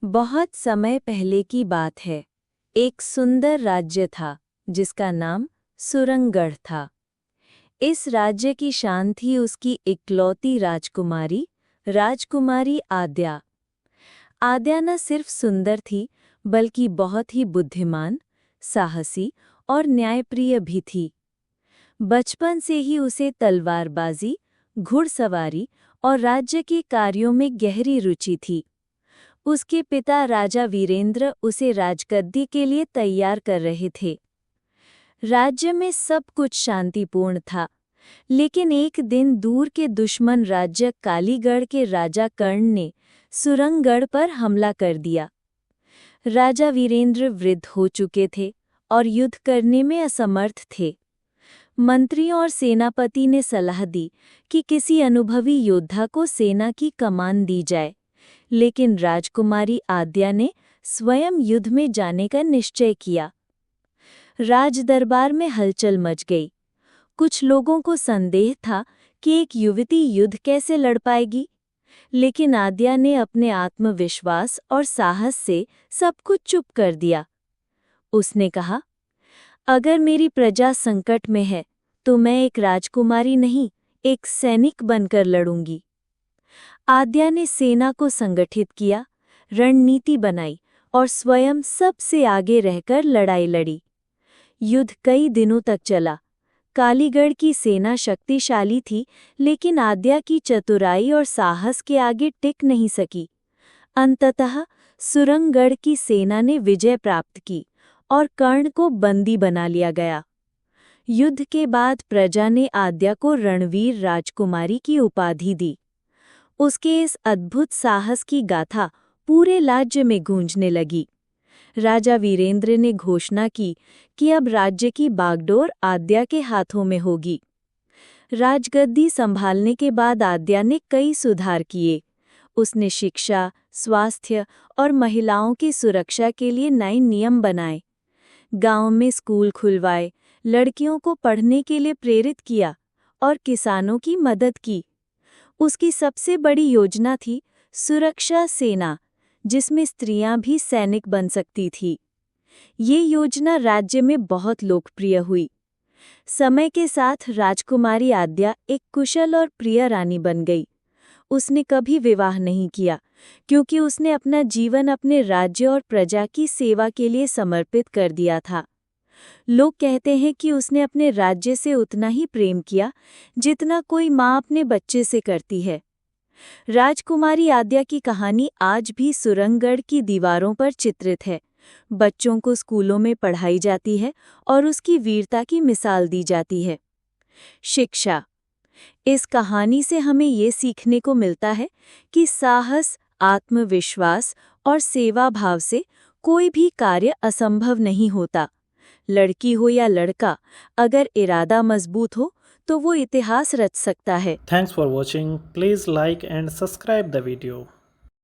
बहुत समय पहले की बात है। एक सुंदर राज्य था जिसका नाम सुरंगगढ़ था। इस राज्य की शान थी उसकी इकलौती राजकुमारी आद्या। आद्या न सिर्फ सुंदर थी बल्कि बहुत ही बुद्धिमान, साहसी और न्यायप्रिय भी थी। बचपन से ही उसे तलवारबाजी, घुड़सवारी और राज्य के कार्यों में गहरी रुचि थी। उसके पिता राजा वीरेंद्र उसे राजगद्दी के लिए तैयार कर रहे थे। राज्य में सब कुछ शांतिपूर्ण था, लेकिन एक दिन दूर के दुश्मन राज्य कालीगढ़ के राजा कर्ण ने सुरंगगढ़ पर हमला कर दिया। राजा वीरेंद्र वृद्ध हो चुके थे और युद्ध करने में असमर्थ थे। मंत्रियों और सेनापति ने सलाह दी कि किसी अनुभवी योद्धा को सेना की कमान दी जाए, लेकिन राजकुमारी आद्या ने स्वयं युद्ध में जाने का निश्चय किया। राजदरबार में हलचल मच गई। कुछ लोगों को संदेह था कि एक युवती युद्ध कैसे लड़ पाएगी, लेकिन आद्या ने अपने आत्मविश्वास और साहस से सब कुछ चुप कर दिया। उसने कहा, अगर मेरी प्रजा संकट में है तो मैं एक राजकुमारी नहीं, एक सैनिक बनकर लड़ूंगी। आद्या ने सेना को संगठित किया, रणनीति बनाई और स्वयं सबसे आगे रहकर लड़ाई लड़ी। युद्ध कई दिनों तक चला। कालीगढ़ की सेना शक्तिशाली थी, लेकिन आद्या की चतुराई और साहस के आगे टिक नहीं सकी। अंततः सुरंगगढ़ की सेना ने विजय प्राप्त की और कर्ण को बंदी बना लिया गया। युद्ध के बाद प्रजा ने आद्या को रणवीर राजकुमारी की उपाधि दी। उसके इस अद्भुत साहस की गाथा पूरे राज्य में गूंजने लगी। राजा वीरेंद्र ने घोषणा की कि अब राज्य की बागडोर आद्या के हाथों में होगी। राजगद्दी संभालने के बाद आद्या ने कई सुधार किए। उसने शिक्षा, स्वास्थ्य और महिलाओं की सुरक्षा के लिए नए नियम बनाए। गांव में स्कूल खुलवाए, लड़कियों को पढ़ने के लिए प्रेरित किया और किसानों की मदद की। उसकी सबसे बड़ी योजना थी सुरक्षा सेना, जिसमें स्त्रियां भी सैनिक बन सकती थी। ये योजना राज्य में बहुत लोकप्रिय हुई। समय के साथ राजकुमारी आद्या एक कुशल और प्रिय रानी बन गई। उसने कभी विवाह नहीं किया, क्योंकि उसने अपना जीवन अपने राज्य और प्रजा की सेवा के लिए समर्पित कर दिया था। लोग कहते हैं कि उसने अपने राज्य से उतना ही प्रेम किया जितना कोई माँ अपने बच्चे से करती है। राजकुमारी आद्या की कहानी आज भी सुरंगगढ़ की दीवारों पर चित्रित है। बच्चों को स्कूलों में पढ़ाई जाती है और उसकी वीरता की मिसाल दी जाती है। शिक्षा। इस कहानी से हमें ये सीखने को मिलता है कि साहस, आत्मविश्वास और सेवा भाव से कोई भी कार्य असंभव नहीं होता। लड़की हो या लड़का, अगर इरादा मजबूत हो तो वो इतिहास रच सकता है। Thanks for watching. Please like and subscribe the video.